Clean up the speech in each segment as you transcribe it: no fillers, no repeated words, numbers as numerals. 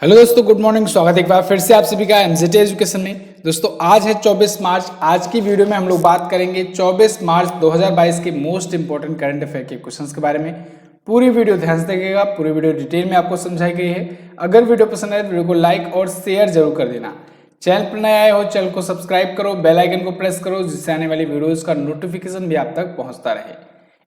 Hello दोस्तों, good morning. स्वागत है एक बार फिर से आप सभी का एमजेटी एजुकेशन में। दोस्तों आज है 24 मार्च। आज की वीडियो में हम लोग बात करेंगे 24 मार्च 2022 के मोस्ट इंपॉर्टेंट करंट अफेयर के क्वेश्चंस के बारे में। पूरी वीडियो ध्यान से देखिएगा, पूरी वीडियो डिटेल में आपको समझाई गई है। अगर वीडियो पसंद आए तो वीडियो को लाइक और शेयर जरूर कर देना। चैनल पर नए आए हो चैनल को सब्सक्राइब करो, बेल आइकन को प्रेस करो, जिससे आने वाली वीडियोज का नोटिफिकेशन भी आप तक पहुंचता रहे।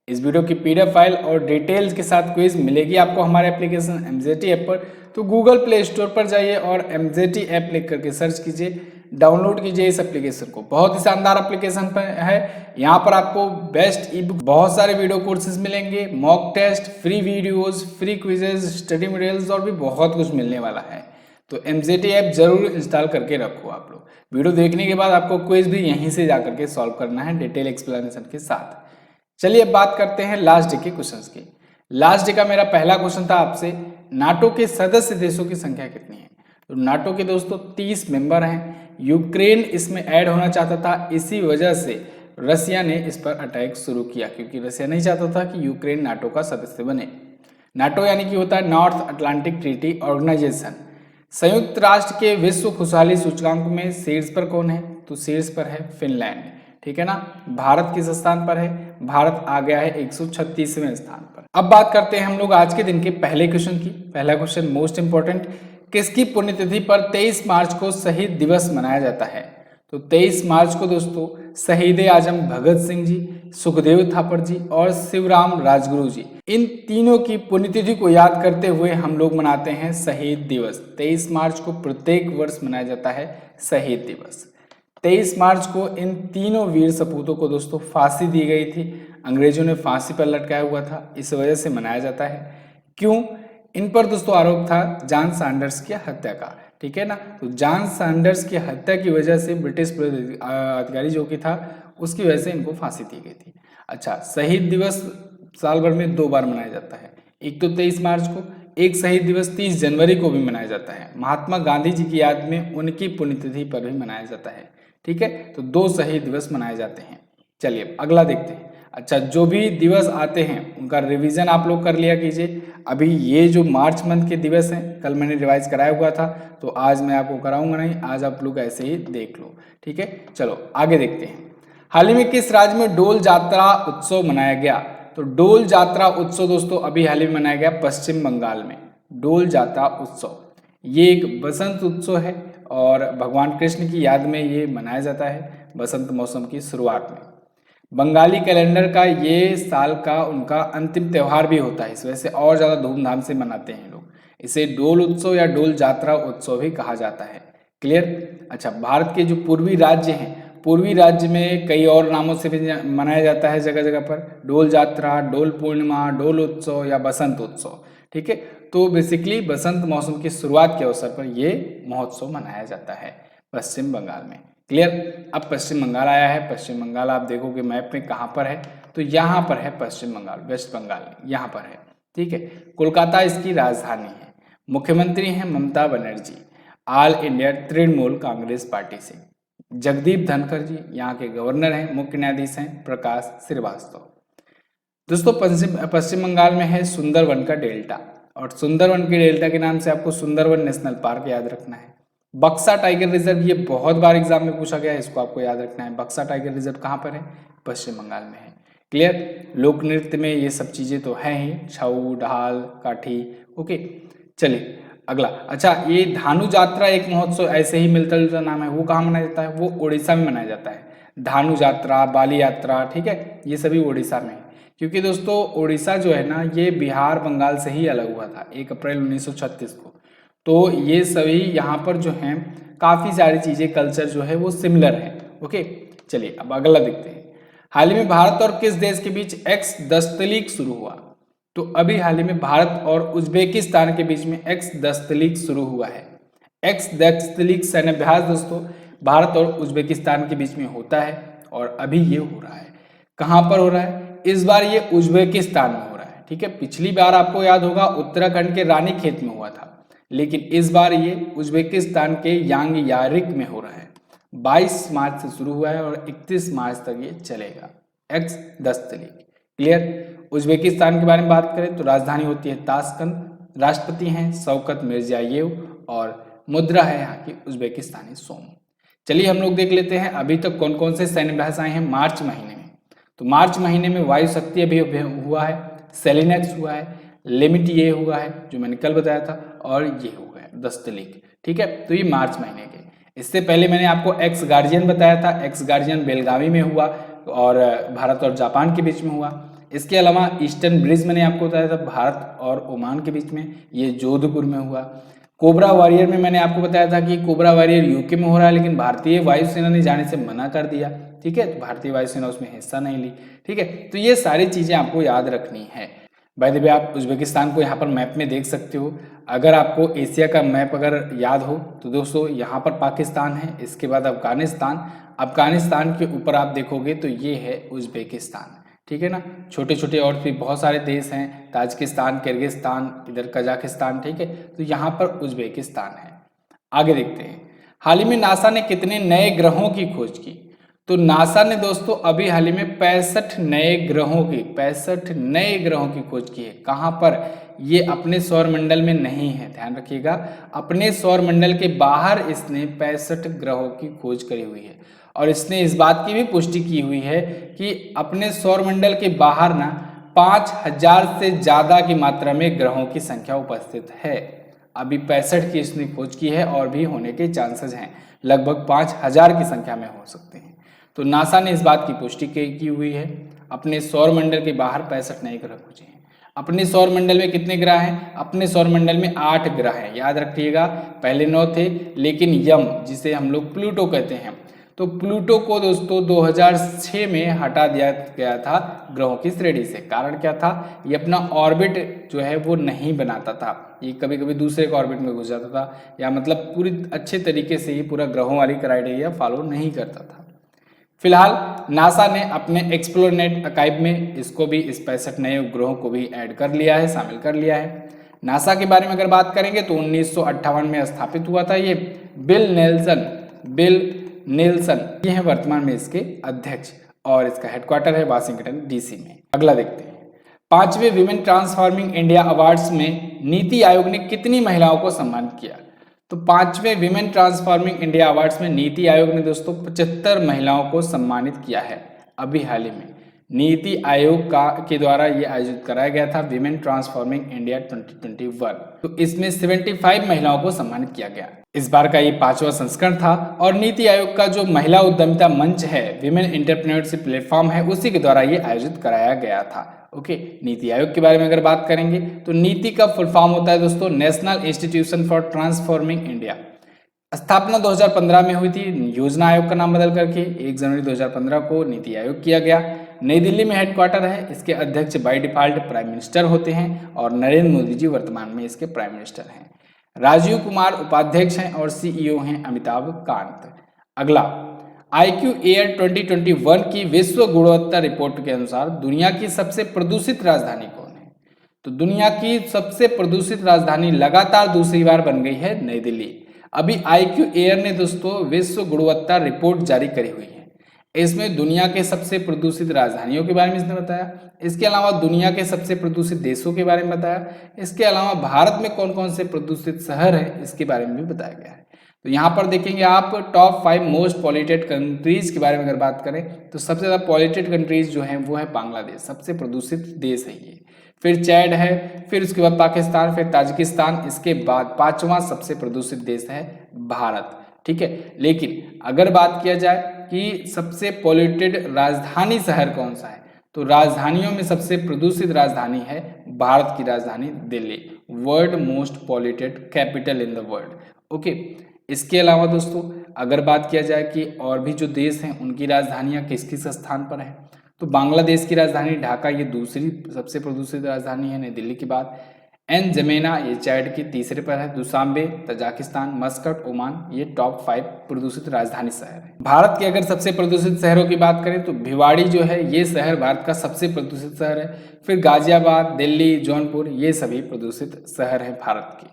इस वीडियो की पीडीएफ फाइल और डिटेल्स के साथ क्विज मिलेगी आपको हमारे एप्लीकेशन एमजेटी ऐप पर। तो गूगल प्ले स्टोर पर जाइए और एमजेटी ऐप लिख करके सर्च कीजिए, डाउनलोड कीजिए इस एप्लीकेशन को। बहुत ही शानदार एप्लीकेशन पर है। यहाँ पर आपको बेस्ट ई बुक, बहुत सारे वीडियो कोर्सेज मिलेंगे, mock test, free videos, free quizzes, study materials और भी बहुत कुछ मिलने वाला है। तो एमजेटी ऐप जरूर इंस्टॉल करके रखो आप लोग। वीडियो देखने के बाद आपको क्विज भी यहीं से जाकर के सॉल्व करना है डिटेल एक्सप्लेनेशन के साथ। चलिए अब बात करते हैं लास्ट डे के क्वेश्चंस की। लास्ट डे का मेरा पहला क्वेश्चन था आपसे, नाटो के सदस्य देशों की संख्या कितनी है। तो नाटो के दोस्तों 30 मेंबर हैं। यूक्रेन इसमें ऐड होना चाहता था, इसी वजह से रसिया ने इस पर अटैक शुरू किया, क्योंकि रसिया नहीं चाहता था कि यूक्रेन नाटो का सदस्य बने। नाटो यानी कि होता है नॉर्थ अटलांटिक ट्रीटी ऑर्गेनाइजेशन। संयुक्त राष्ट्र के विश्व खुशहाली सूचकांक में शीर्ष पर कौन है। तो शीर्ष पर है फिनलैंड, ठीक है ना। भारत किस स्थान पर है। भारत आ गया है 136वें स्थान पर। अब बात करते हैं हम लोग आज के दिन के पहले क्वेश्चन की। पहला क्वेश्चन मोस्ट इंपॉर्टेंट, किसकी पुण्यतिथि पर 23 मार्च को शहीद दिवस मनाया जाता है। तो 23 मार्च को दोस्तों शहीद आजम भगत सिंह जी, सुखदेव थापर जी और शिवराम राजगुरु जी, इन तीनों की पुण्यतिथि को याद करते हुए हम लोग मनाते हैं शहीद दिवस। 23 मार्च को प्रत्येक वर्ष मनाया जाता है शहीद दिवस। 23 मार्च को इन तीनों वीर सपूतों को दोस्तों फांसी दी गई थी। अंग्रेजों ने फांसी पर लटकाया हुआ था, इस वजह से मनाया जाता है। क्यों? इन पर दोस्तों आरोप था जॉन सैंडर्स की हत्या का, ठीक है ना। तो जॉन सैंडर्स की हत्या की वजह से ब्रिटिश अधिकारी जो कि था, उसकी वजह से इनको फांसी दी गई थी। अच्छा, शहीद दिवस साल भर में 2 बार मनाया जाता है। एक तो 23 मार्च को, एक शहीद दिवस 30 जनवरी को भी मनाया जाता है। महात्मा गांधी जी की याद में उनकी पुण्यतिथि पर भी मनाया जाता है, ठीक है। तो 2 शहीद दिवस मनाए जाते हैं। चलिए अगला देखते हैं। अच्छा, जो भी दिवस आते हैं उनका रिवीजन आप लोग कर लिया कीजिए। अभी ये जो मार्च मंथ के दिवस हैं, कल मैंने रिवाइज कराया हुआ था, तो आज मैं आपको कराऊंगा नहीं, आज आप लोग ऐसे ही देख लो, ठीक है। चलो आगे देखते हैं। हाल ही में किस राज्य में डोल जात्रा उत्सव मनाया गया। तो डोल जात्रा उत्सव दोस्तों अभी हाल ही में मनाया गया पश्चिम बंगाल में। डोल जात्रा उत्सव ये एक बसंत उत्सव है और भगवान कृष्ण की याद में ये मनाया जाता है बसंत मौसम की शुरुआत में। बंगाली कैलेंडर का ये साल का उनका अंतिम त्यौहार भी होता है, इस वजह से और ज़्यादा धूमधाम से मनाते हैं लोग। इसे डोल उत्सव या डोल जात्रा उत्सव भी कहा जाता है। क्लियर? अच्छा, भारत के जो पूर्वी राज्य हैं, पूर्वी राज्य में कई और नामों से भी मनाया जाता है जगह जगह पर। डोल जात्रा, डोल पूर्णिमा, डोल उत्सव या बसंत उत्सव, ठीक है। तो बेसिकली बसंत मौसम की शुरुआत के अवसर पर ये महोत्सव मनाया जाता है पश्चिम बंगाल में। क्लियर? अब पश्चिम बंगाल आया है। पश्चिम बंगाल आप देखोगे मैप में कहाँ पर है, तो यहाँ पर है पश्चिम बंगाल, वेस्ट बंगाल यहाँ पर है, ठीक है। कोलकाता इसकी राजधानी है। मुख्यमंत्री हैं Mamata Banerjee, all India Trinamool Congress party से। जगदीप धनखड़ जी यहाँ के गवर्नर हैं। मुख्य न्यायाधीश हैं प्रकाश श्रीवास्तव। दोस्तों पश्चिम बंगाल में है सुंदरवन का डेल्टा, और सुंदरवन के डेल्टा के नाम से आपको सुंदरवन नेशनल पार्क याद रखना है। बक्सा टाइगर रिजर्व, ये बहुत बार एग्जाम में पूछा गया है, इसको आपको याद रखना है। बक्सा टाइगर रिजर्व कहाँ पर है? पश्चिम बंगाल में है। क्लियर? लोक नृत्य में ये सब चीजें तो हैं ही, छऊ, ढाल, काठी, ओके। चलिए अगला। अच्छा, ये धानु यात्रा एक महोत्सव ऐसे ही मिलता जुलता नाम है, वो कहाँ मनाया जाता है? वो उड़ीसा में मनाया जाता है। धानु यात्रा, बाली यात्रा, ठीक है, ये सभी उड़ीसा में है। क्योंकि दोस्तों उड़ीसा जो है ना, ये बिहार बंगाल से ही अलग हुआ था 1 अप्रैल 1936 को। तो ये सभी यहाँ पर जो हैं काफ़ी सारी चीज़ें, कल्चर जो है वो सिमिलर है, ओके। चलिए अब अगला देखते हैं। हाल ही में भारत और किस देश के बीच एक्स दस्तलीक शुरू हुआ। तो अभी हाल ही में भारत और उज्बेकिस्तान के बीच में एक्स दस्तलीक शुरू हुआ है। एक्स दस्तलीक सैन्याभ्यास दोस्तों भारत और उज्बेकिस्तान के बीच में होता है, और अभी ये हो रहा है। कहाँ पर हो रहा है? इस बार ये उज्बेकिस्तान में हो रहा है, ठीक है। पिछली बार आपको याद होगा उत्तराखंड के रानीखेत में हुआ था, लेकिन इस बार ये उज्बेकिस्तान के यांग यारिक में हो रहा है। 22 मार्च से शुरू हुआ है और 31 मार्च तक ये चलेगा। एक्स दस्तलीक। क्लियर? उज्बेकिस्तान के बारे में बात करें तो राजधानी होती है ताशकंद, राष्ट्रपति हैं शौकत मिर्जियोयेव और मुद्रा है यहाँ की उज्बेकिस्तानी सोम। चलिए हम लोग देख लेते हैं अभी तक कौन कौन से सैन्य अभ्यास आए हैं मार्च महीने में। तो मार्च महीने में वायु शक्ति अभी हुआ है, सेलिनेक्स हुआ है, लिमिट ये हुआ है जो मैंने कल बताया था, और ये हुआ है दस्तलिक। ठीक है, तो ये मार्च महीने के। इससे पहले मैंने आपको एक्स गार्जियन बताया था, एक्स गार्जियन बेलगावी में हुआ और भारत और जापान के बीच में हुआ। इसके अलावा ईस्टर्न ब्रिज मैंने आपको बताया था भारत और ओमान के बीच में, ये जोधपुर में हुआ। कोबरा वॉरियर में मैंने आपको बताया था कि कोबरा वॉरियर यूके में हो रहा है, लेकिन भारतीय वायुसेना ने जाने से मना कर दिया। ठीक है, तो भारतीय वायुसेना उसमें हिस्सा नहीं ली। ठीक है, तो ये सारी चीजें आपको याद रखनी है। बाय द वे आप उज्बेकिस्तान को यहाँ पर मैप में देख सकते हो। अगर आपको एशिया का मैप अगर याद हो तो दोस्तों यहाँ पर पाकिस्तान है, इसके बाद अफगानिस्तान, अफगानिस्तान के ऊपर आप देखोगे तो ये है उज्बेकिस्तान। ठीक है ना, छोटे छोटे और भी बहुत सारे देश हैं, ताजिकिस्तान, किर्गिस्तान, इधर कजाकिस्तान। ठीक है, तो यहाँ पर उज्बेकिस्तान है। आगे देखते हैं, हाल ही में नासा ने कितने नए ग्रहों की खोज की? तो नासा ने दोस्तों अभी हाल ही में 65 नए ग्रहों की खोज की है। कहाँ पर? ये अपने सौर मंडल में नहीं है, ध्यान रखिएगा, अपने सौर मंडल के बाहर इसने 65 ग्रहों की खोज करी हुई है। और इसने इस बात की भी पुष्टि की हुई है कि अपने सौर मंडल के बाहर ना 5000 से ज्यादा की मात्रा में ग्रहों की संख्या उपस्थित है। अभी 65 की इसने खोज की है और भी होने के चांसेस हैं, लगभग 5000 की संख्या में हो सकते हैं। तो नासा ने इस बात की पुष्टि की हुई है, अपने सौर मंडल के बाहर 65 नए ग्रह खोजे हैं। अपने सौर मंडल में कितने ग्रह हैं? अपने सौर मंडल में 8 ग्रह हैं, याद रखिएगा, पहले 9 थे, लेकिन यम जिसे हम लोग प्लूटो कहते हैं, तो प्लूटो को दोस्तों 2006 में हटा दिया गया था ग्रहों की श्रेणी से। कारण क्या था? ये अपना ऑर्बिट जो है वो नहीं बनाता था, ये कभी कभी दूसरे के ऑर्बिट में घुस जाता था, या मतलब पूरी अच्छे तरीके से ये पूरा ग्रहों वाली क्राइटेरिया फॉलो नहीं करता था। फिलहाल नासा ने अपने एक्सप्लोरनेट आर्काइव में इसको भी, इस 65 नए उपग्रहों को भी ऐड कर लिया है, शामिल कर लिया है। नासा के बारे में अगर बात करेंगे तो 1958 में स्थापित हुआ था ये। बिल नेल्सन ये है वर्तमान में इसके अध्यक्ष, और इसका हेडक्वार्टर है वाशिंगटन डीसी में। अगला देखते हैं, 5वें विमेन ट्रांसफॉर्मिंग इंडिया अवार्ड्स में नीति आयोग ने कितनी महिलाओं को सम्मानित किया? तो 5वें विमेन ट्रांसफॉर्मिंग इंडिया अवार्ड्स में नीति आयोग ने दोस्तों 75 महिलाओं को सम्मानित किया है। अभी हाल ही में नीति आयोग के द्वारा ये आयोजित कराया गया था विमेन ट्रांसफॉर्मिंग इंडिया 2021। तो इसमें 75 महिलाओं को सम्मानित किया गया। इस बार का ये 5वां संस्करण था, और नीति आयोग का जो महिला उद्यमिता मंच है, विमेन एंटरप्रेन्योरशिप प्लेटफॉर्म है, उसी के द्वारा ये आयोजित कराया गया था। ओके, नीति आयोग के बारे में अगर बात करेंगे तो नीति का फुल फॉर्म होता है दोस्तों national institution for transforming India. स्थापना 2015 में हुई थी, योजना आयोग का नाम बदल करके 1 जनवरी 2015 को नीति आयोग किया गया। नई दिल्ली में हेडक्वार्टर है, इसके अध्यक्ष बाय डिफॉल्ट प्राइम मिनिस्टर होते हैं, और नरेंद्र मोदी जी वर्तमान में इसके प्राइम मिनिस्टर हैं। राजीव कुमार उपाध्यक्ष हैं और सीईओ हैं अमिताभ कांत। अगला, IQ एयर 2021 की विश्व गुणवत्ता रिपोर्ट के अनुसार दुनिया की सबसे प्रदूषित राजधानी कौन है? तो दुनिया की सबसे प्रदूषित राजधानी लगातार दूसरी बार बन गई है नई दिल्ली। अभी IQ एयर ने दोस्तों विश्व गुणवत्ता रिपोर्ट जारी करी हुई है, इसमें दुनिया के सबसे प्रदूषित राजधानियों के बारे में इसने बताया, इसके अलावा दुनिया के सबसे प्रदूषित देशों के बारे में बताया, इसके अलावा भारत में कौन कौन से प्रदूषित शहर है इसके बारे में भी बताया गया है। तो यहाँ पर देखेंगे आप टॉप 5 मोस्ट पॉल्यूटेड कंट्रीज के बारे में अगर बात करें तो सबसे ज़्यादा पॉल्यूटेड कंट्रीज जो हैं वो है बांग्लादेश, सबसे प्रदूषित देश है ये, फिर चैड है, फिर उसके बाद पाकिस्तान, फिर ताजिकिस्तान, इसके बाद 5वां सबसे प्रदूषित देश है भारत। ठीक है, लेकिन अगर बात किया जाए कि सबसे पॉल्यूटेड राजधानी शहर कौन सा है, तो राजधानियों में सबसे प्रदूषित राजधानी है भारत की राजधानी Delhi, world most polluted capital in the world. Okay, इसके अलावा दोस्तों अगर बात किया जाए कि और भी जो देश हैं उनकी राजधानियां किस किस स्थान पर हैं, तो बांग्लादेश की राजधानी ढाका ये दूसरी सबसे प्रदूषित राजधानी है नई दिल्ली के बाद, एनजमेना ये चैड की तीसरे पर है, दुशांबे तजाकिस्तान, मस्कट ओमान ये टॉप 5 प्रदूषित राजधानी शहर है। भारत के अगर सबसे प्रदूषित शहरों की बात करें तो भिवाड़ी जो है ये शहर भारत का सबसे प्रदूषित शहर है, फिर गाजियाबाद, दिल्ली, जौनपुर ये सभी प्रदूषित शहर है भारत के।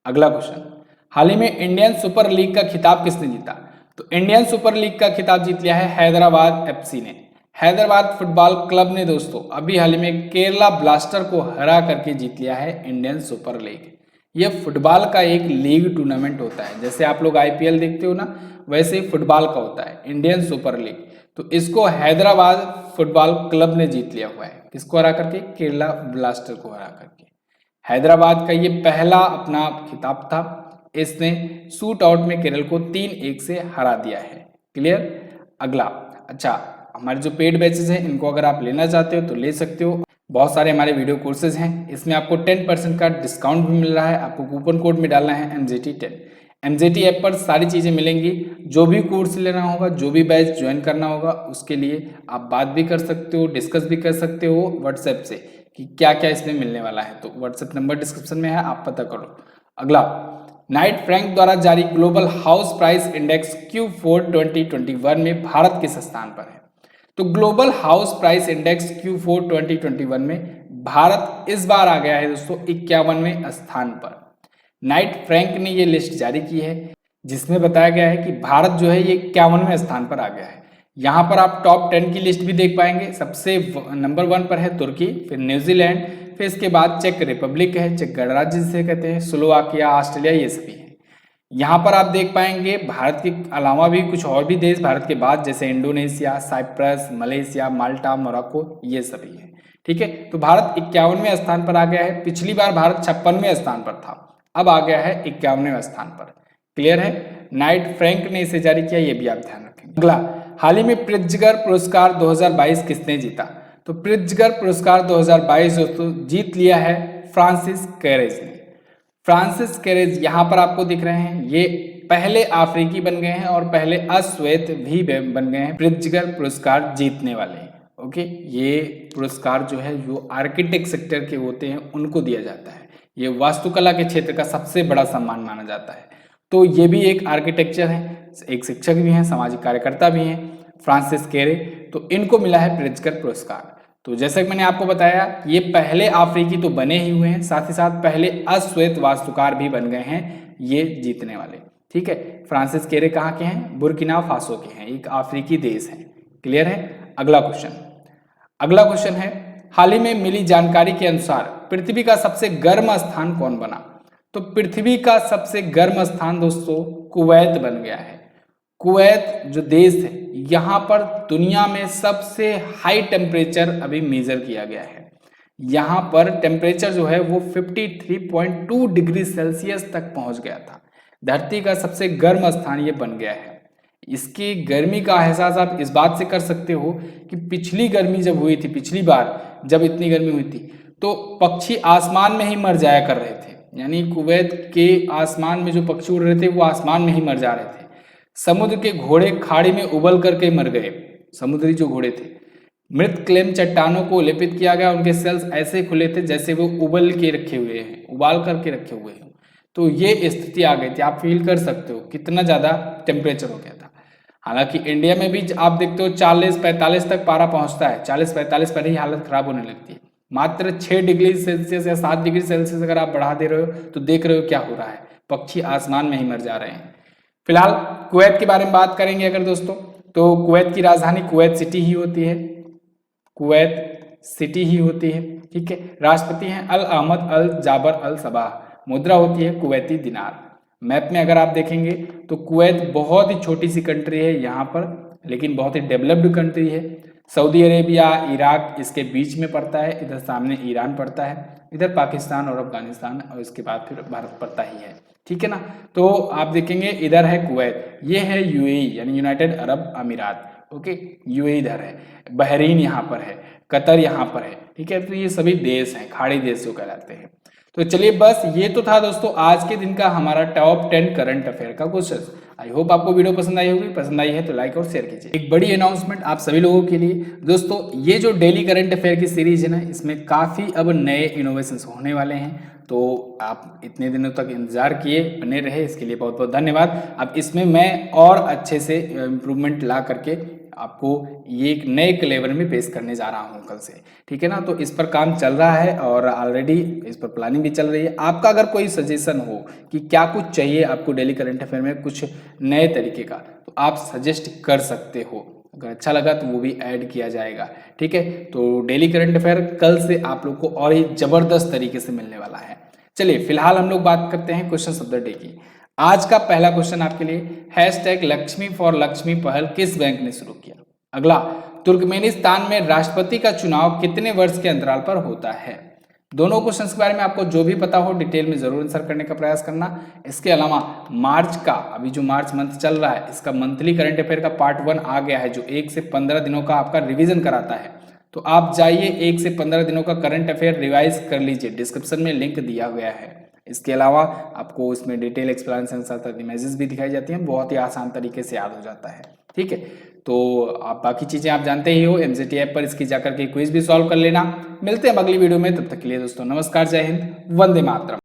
अगला क्वेश्चन, हाल ही में इंडियन सुपर लीग का खिताब किसने जीता? तो इंडियन सुपर लीग का खिताब जीत लिया है हैदराबाद FC ने। हैदराबाद फुटबॉल क्लब ने दोस्तों अभी हाल ही में केरला ब्लास्टर को हरा करके जीत लिया है इंडियन सुपर लीग। यह फुटबॉल का एक लीग टूर्नामेंट होता है। जैसे आप लोग आईपीएल देखते हो ना, वैसे ही फुटबॉल का होता है, इंडियन सुपर लीग। तो इसको हैदराबाद फुटबॉल क्लब ने जीत लिया हुआ है। किसको हरा करके? केरला ब्लास्टर को हरा करके। हैदराबाद का ये पहला अपना खिताब था। इसने शूट आउट में केरल को 3-1 से हरा दिया है। क्लियर? अगला, अच्छा, हमारे जो पेड बैचेस हैं इनको अगर आप लेना चाहते हो तो ले सकते हो। बहुत सारे हमारे वीडियो कोर्सेज हैं, इसमें आपको 10% का डिस्काउंट भी मिल रहा है। आपको कूपन कोड में डालना है MZT10। MZT ऐप पर सारी चीज़ें मिलेंगी। जो भी कोर्स लेना होगा, जो भी बैच ज्वाइन करना होगा, उसके लिए आप बात भी कर सकते हो, डिस्कस भी कर सकते हो व्हाट्सएप से कि क्या क्या इसमें मिलने वाला है। तो व्हाट्सएप नंबर डिस्क्रिप्शन में है, आप पता करो। अगला, नाइट फ्रैंक द्वारा जारी global house price index Q4 2021 में भारत किस स्थान पर है? तो global house price index Q4 2021 में भारत इस बार आ गया है दोस्तों 51वें स्थान पर। नाइट फ्रैंक ने ये लिस्ट जारी की है जिसमें बताया गया है कि भारत जो है ये 51वें स्थान पर आ गया है। यहाँ पर आप टॉप 10 की लिस्ट भी देख पाएंगे। सबसे नंबर 1 पर है तुर्की, फिर न्यूजीलैंड, फिर इसके बाद चेक रिपब्लिक है, चेक गणराज्य जिसे कहते हैं, स्लोवाकिया, ऑस्ट्रेलिया, ये सभी है। यहाँ पर आप देख पाएंगे भारत के अलावा भी कुछ और भी देश भारत के बाद, जैसे इंडोनेशिया, साइप्रस, मलेशिया, माल्टा, मोरक्को, ये सभी है। ठीक है, तो भारत 51वें स्थान पर आ गया है। पिछली बार भारत 56वें स्थान पर था, अब आ गया है 51वें स्थान पर। क्लियर है? नाइट फ्रैंक ने इसे जारी किया, ये भी आप ध्यान रखेंगे। अगला, हाल ही में प्रिट्जगर पुरस्कार 2022 किसने जीता? तो प्रिट्जगर पुरस्कार 2022 दोस्तों जीत लिया है फ्रांसिस कैरेज ने। फ्रांसिस कैरेज यहाँ पर आपको दिख रहे हैं, ये पहले अफ्रीकी बन गए हैं और पहले अश्वेत भी बन गए हैं प्रिट्जगर पुरस्कार जीतने वाले। ओके, ये पुरस्कार जो है जो आर्किटेक्ट सेक्टर के होते हैं उनको दिया जाता है। ये वास्तुकला के क्षेत्र का सबसे बड़ा सम्मान माना जाता है। तो ये भी एक आर्किटेक्चर है, एक शिक्षक भी हैं, सामाजिक कार्यकर्ता भी हैं, फ्रांसिस कैरे। तो इनको मिला है प्रिट्जगर पुरस्कार। तो जैसे कि मैंने आपको बताया, ये पहले अफ्रीकी तो बने ही हुए हैं, साथ ही साथ पहले अश्वेत वास्तुकार भी बन गए हैं ये जीतने वाले। ठीक है, फ्रांसिस कैरे कहाँ के हैं? बुर्किना फासो के हैं, एक अफ्रीकी देश है। क्लियर है? अगला क्वेश्चन है, हाल ही में मिली जानकारी के अनुसार पृथ्वी का सबसे गर्म स्थान कौन बना? तो पृथ्वी का सबसे गर्म स्थान दोस्तों कुवैत बन गया है। कुवैत जो देश है, यहाँ पर दुनिया में सबसे हाई टेम्परेचर अभी मेजर किया गया है। यहाँ पर टेम्परेचर जो है वो 53.2 डिग्री सेल्सियस तक पहुँच गया था। धरती का सबसे गर्म स्थान ये बन गया है। इसकी गर्मी का एहसास आप इस बात से कर सकते हो कि पिछली गर्मी जब हुई थी, पिछली बार जब इतनी गर्मी हुई थी, तो पक्षी आसमान में ही मर जाया कर रहे थे। यानी कुवैत के आसमान में जो पक्षी उड़ रहे थे वो आसमान में ही मर जा रहे थे। समुद्र के घोड़े खाड़ी में उबल करके मर गए। समुद्री जो घोड़े थे, मृत क्लेम चट्टानों को लेपित किया गया, उनके सेल्स ऐसे खुले थे जैसे वो उबल के रखे हुए हैं, उबाल करके रखे हुए हैं। तो ये स्थिति आ गई थी। आप फील कर सकते हो कितना ज़्यादा टेम्परेचर हो गया था। हालांकि इंडिया में भी आप देखते हो 40-45 तक पारा पहुंचता है, 40-45 पर ही हालत खराब होने लगती है। मात्र 6 डिग्री सेल्सियस या 7 डिग्री सेल्सियस अगर आप बढ़ा दे रहे हो तो देख रहे हो क्या हो रहा है, पक्षी आसमान में ही मर जा रहे हैं। फिलहाल कुवैत के बारे में बात करेंगे अगर दोस्तों, तो कुवैत की राजधानी कुवैत सिटी ही होती है। कुवैत सिटी ही होती है। ठीक है, राष्ट्रपति हैं अल अहमद अल जाबर अल सबाह। मुद्रा होती है कुवैती दिनार। मैप में अगर आप देखेंगे तो कुवैत बहुत ही छोटी सी कंट्री है यहाँ पर, लेकिन बहुत ही डेवलप्ड कंट्री है। सऊदी अरेबिया, इराक इसके बीच में पड़ता है, इधर सामने ईरान पड़ता है, इधर पाकिस्तान और अफगानिस्तान, और इसके बाद फिर भारत पड़ता ही है। ठीक है ना, तो आप देखेंगे इधर है कुवैत, ये है यूएई यानी यूनाइटेड अरब अमीरात। ओके, यूएई इधर है, बहरीन यहाँ पर है, कतर यहाँ पर है। ठीक है, तो ये सभी देश हैं, खाड़ी देश जो कहलाते हैं। तो चलिए, बस ये तो था दोस्तों आज के दिन का हमारा टॉप 10 करंट अफेयर का क्वेश्चन। आई होप आपको वीडियो पसंद आई होगी। पसंद आई है तो लाइक और शेयर कीजिए। एक बड़ी अनाउंसमेंट आप सभी लोगों के लिए दोस्तों, ये जो डेली करंट अफेयर की सीरीज है ना, इसमें काफ़ी अब नए इनोवेशंस होने वाले हैं। तो आप इतने दिनों तक इंतजार किए, बने रहे, इसके लिए बहुत बहुत धन्यवाद। अब इसमें मैं और अच्छे से इम्प्रूवमेंट ला करके आपको ये एक नए क्लेवर में पेश करने जा रहा हूँ कल से। ठीक है ना, तो इस पर काम चल रहा है और ऑलरेडी इस पर प्लानिंग भी चल रही है। आपका अगर कोई सजेशन हो कि क्या कुछ चाहिए आपको डेली करंट अफेयर में कुछ नए तरीके का, तो आप सजेस्ट कर सकते हो। अगर अच्छा लगा तो वो भी ऐड किया जाएगा। ठीक है, तो डेली करंट अफेयर कल से आप लोग को और ही ज़बरदस्त तरीके से मिलने वाला है। चलिए फिलहाल हम लोग बात करते हैं क्वेश्चन ऑफ द डे की। आज का पहला क्वेश्चन आपके लिए, हैशटैग लक्ष्मी फॉर लक्ष्मी पहल किस बैंक ने शुरू किया? अगला, तुर्कमेनिस्तान में राष्ट्रपति का चुनाव कितने वर्ष के अंतराल पर होता है? दोनों क्वेश्चंस के बारे में आपको जो भी पता हो डिटेल में जरूर आंसर करने का प्रयास करना। इसके अलावा मार्च का, अभी जो मार्च मंथ चल रहा है, इसका मंथली करंट अफेयर का पार्ट 1 आ गया है, जो 1 से 15 दिनों का आपका रिवीजन कराता है। तो आप जाइए 1 से 15 दिनों का करंट अफेयर रिवाइज कर लीजिए, डिस्क्रिप्शन में लिंक दिया गया है। इसके अलावा आपको इसमें डिटेल एक्सप्लेनेशन के साथ इमेजेस भी दिखाई जाती हैं, बहुत ही आसान तरीके से याद हो जाता है। ठीक है, तो आप बाकी चीजें आप जानते ही हो, एमजीटी ऐप पर इसकी जाकर के क्विज भी सॉल्व कर लेना। मिलते हैं अगली वीडियो में, तब तक के लिए दोस्तों नमस्कार, जय हिंद, वंदे मातरम।